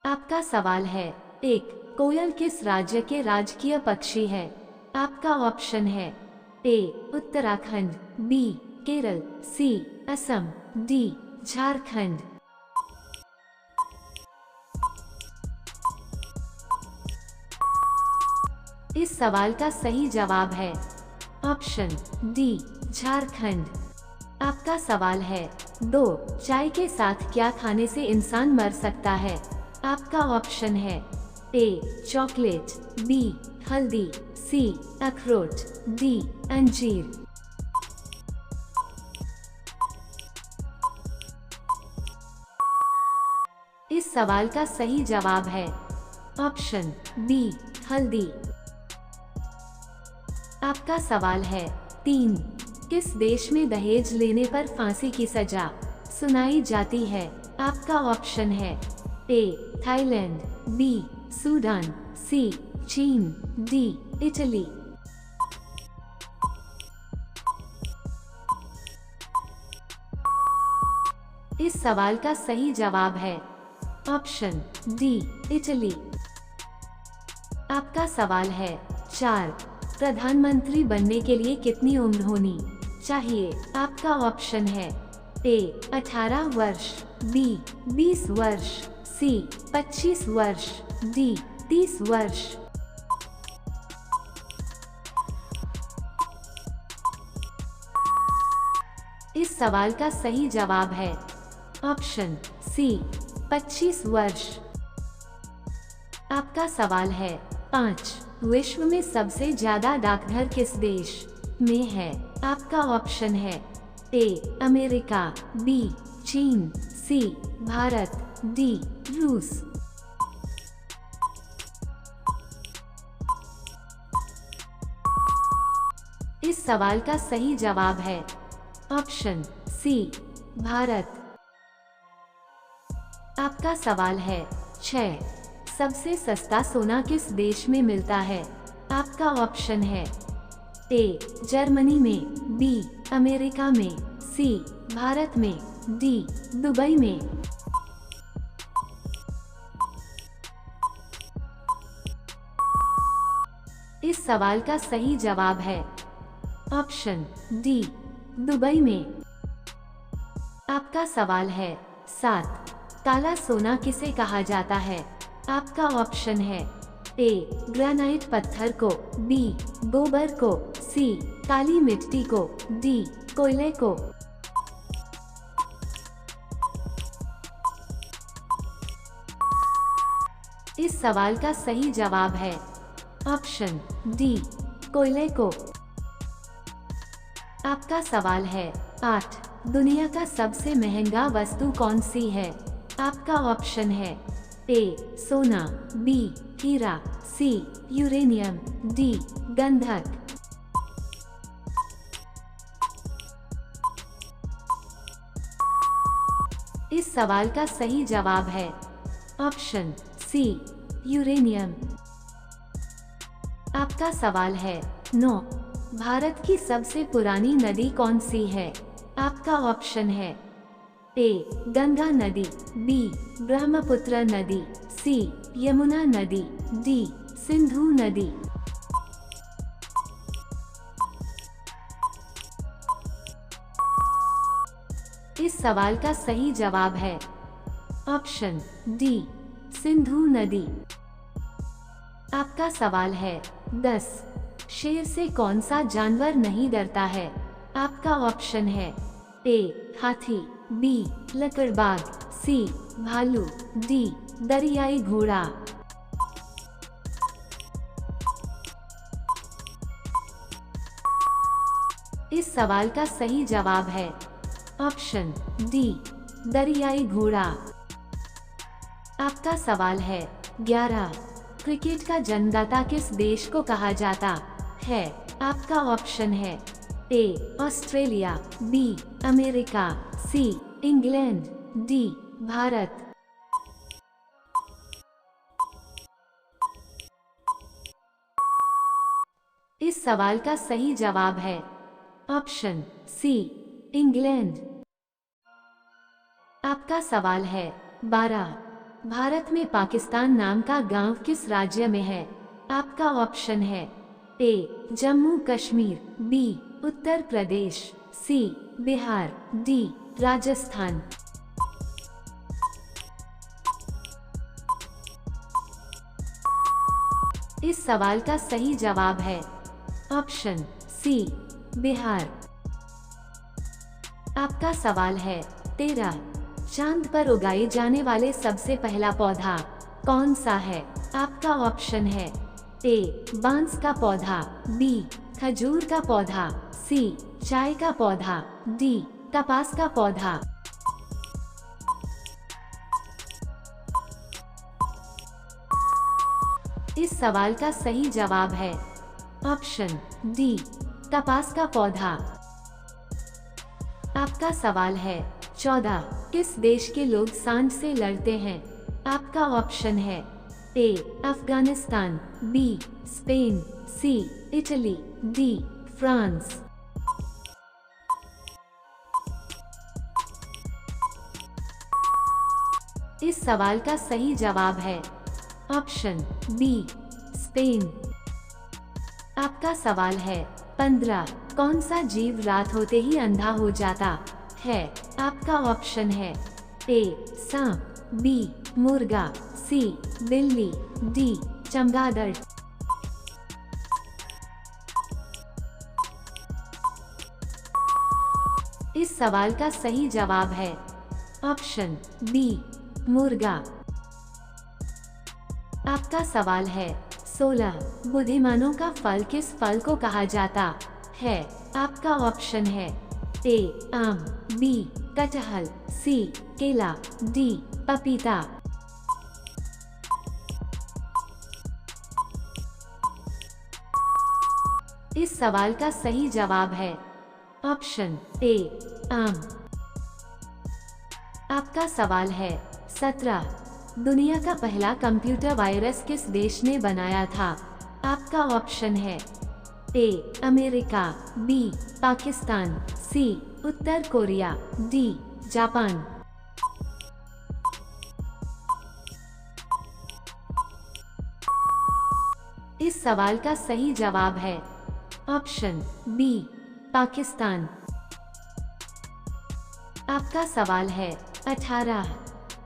आपका सवाल है। एक, कोयल किस राज्य के राजकीय पक्षी है? आपका ऑप्शन है ए उत्तराखंड, बी केरल, सी असम, डी झारखंड। इस सवाल का सही जवाब है ऑप्शन डी झारखंड। आपका सवाल है। दो, चाय के साथ क्या खाने से इंसान मर सकता है? आपका ऑप्शन है ए चॉकलेट, बी हल्दी, सी अखरोट, डी अंजीर। इस सवाल का सही जवाब है ऑप्शन बी हल्दी। आपका सवाल है। तीन, किस देश में दहेज लेने पर फांसी की सजा सुनाई जाती है? आपका ऑप्शन है ए थाईलैंड, बी सूडान, सी चीन, डी इटली। इस सवाल का सही जवाब है ऑप्शन डी इटली। आपका सवाल है। चार, प्रधानमंत्री बनने के लिए कितनी उम्र होनी चाहिए? आपका ऑप्शन है ए 18 वर्ष, बी 20 वर्ष, सी 25 वर्ष, डी 30 वर्ष। इस सवाल का सही जवाब है ऑप्शन सी 25 वर्ष। आपका सवाल है। 5, विश्व में सबसे ज्यादा डाकघर किस देश में है? आपका ऑप्शन है ए अमेरिका, बी चीन, सी भारत, डी रूस। इस सवाल का सही जवाब है ऑप्शन सी भारत। आपका सवाल है। 6, सबसे सस्ता सोना किस देश में मिलता है? आपका ऑप्शन है ए जर्मनी में, बी अमेरिका में, सी भारत में, डी दुबई में। इस सवाल का सही जवाब है ऑप्शन डी दुबई में। आपका सवाल है। 7, काला सोना किसे कहा जाता है? आपका ऑप्शन है ए ग्रेनाइट पत्थर को, बी गोबर को, सी काली मिट्टी को, डी कोयले को। इस सवाल का सही जवाब है ऑप्शन डी कोयले को। आपका सवाल है। 8, दुनिया का सबसे महंगा वस्तु कौन सी है? आपका ऑप्शन है ए सोना, बी हीरा, सी यूरेनियम, डी गंधक। इस सवाल का सही जवाब है ऑप्शन सी यूरेनियम। आपका सवाल है। 9, भारत की सबसे पुरानी नदी कौन सी है? आपका ऑप्शन है ए गंगा नदी, बी ब्रह्मपुत्र नदी, सी यमुना नदी, डी सिंधु नदी। इस सवाल का सही जवाब है ऑप्शन डी सिंधु नदी। आपका सवाल है। 10, शेर से कौन सा जानवर नहीं डरता है? आपका ऑप्शन है ए हाथी, बी लकड़बाग, सी भालू, डी दरियाई घोड़ा। इस सवाल का सही जवाब है ऑप्शन डी दरियाई घोड़ा। आपका सवाल है। 11, क्रिकेट का जन्मदाता किस देश को कहा जाता है? आपका ऑप्शन है A Australia, B America, C England, D Bharat. इस सवाल का सही जवाब है ऑप्शन सी इंग्लैंड। आपका सवाल है। 12, भारत में पाकिस्तान नाम का गांव किस राज्य में है? आपका ऑप्शन है ए जम्मू कश्मीर, बी उत्तर प्रदेश, सी बिहार, डी राजस्थान। इस सवाल का सही जवाब है ऑप्शन सी बिहार। आपका सवाल है 13। चांद पर उगाए जाने वाले सबसे पहला पौधा कौन सा है? आपका ऑप्शन है ए बांस का पौधा, बी खजूर का पौधा, सी चाय का पौधा, डी कपास का पौधा। इस सवाल का सही जवाब है ऑप्शन डी कपास का पौधा। आपका सवाल है 14। किस देश के लोग सांड से लड़ते हैं? आपका ऑप्शन है ए अफगानिस्तान, बी स्पेन, सी इटली, डी फ्रांस। इस सवाल का सही जवाब है ऑप्शन बी स्पेन। आपका सवाल है 15। कौन सा जीव रात होते ही अंधा हो जाता है? आपका ऑप्शन है ए सांप, बी मुर्गा, सी बिल्ली, डी चमगादड़। इस सवाल का सही जवाब है ऑप्शन बी मुर्गा। आपका सवाल है 16। बुद्धिमानों का फल किस फल को कहा जाता है? आपका ऑप्शन है ए आम, बी कटहल, सी केला, डी पपीता। इस सवाल का सही जवाब है ऑप्शन ए आम। आपका सवाल है 17। दुनिया का पहला कंप्यूटर वायरस किस देश ने बनाया था? आपका ऑप्शन है A America, B Pakistan, C उत्तर कोरिया, डी जापान। इस सवाल का सही जवाब है ऑप्शन बी पाकिस्तान। आपका सवाल है 18।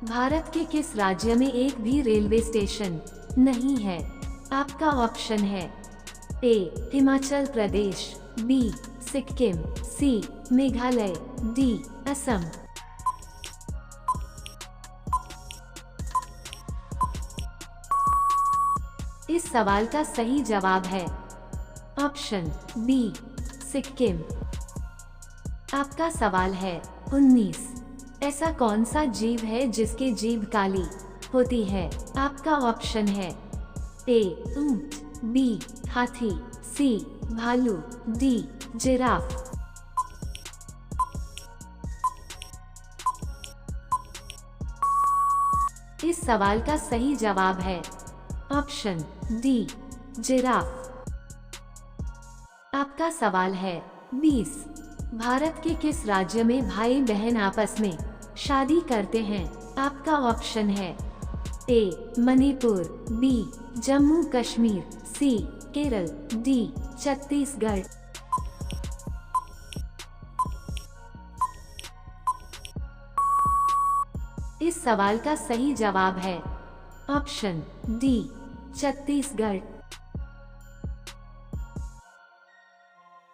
भारत के किस राज्य में एक भी रेलवे स्टेशन नहीं है? आपका ऑप्शन है ए हिमाचल प्रदेश, बी सिक्किम, सी मेघालय, डी असम। इस सवाल का सही जवाब है ऑप्शन बी सिक्किम। आपका सवाल है 19। ऐसा कौन सा जीव है जिसकी जीभ काली होती है? आपका ऑप्शन है ए ऊंट, बी हाथी, सी भालू, डी जिराफ। इस सवाल का सही जवाब है ऑप्शन डी जिराफ। आपका सवाल है 20। भारत के किस राज्य में भाई बहन आपस में शादी करते हैं? आपका ऑप्शन है ए मणिपुर, बी जम्मू कश्मीर, सी केरल, डी छत्तीसगढ़। इस सवाल का सही जवाब है ऑप्शन डी छत्तीसगढ़।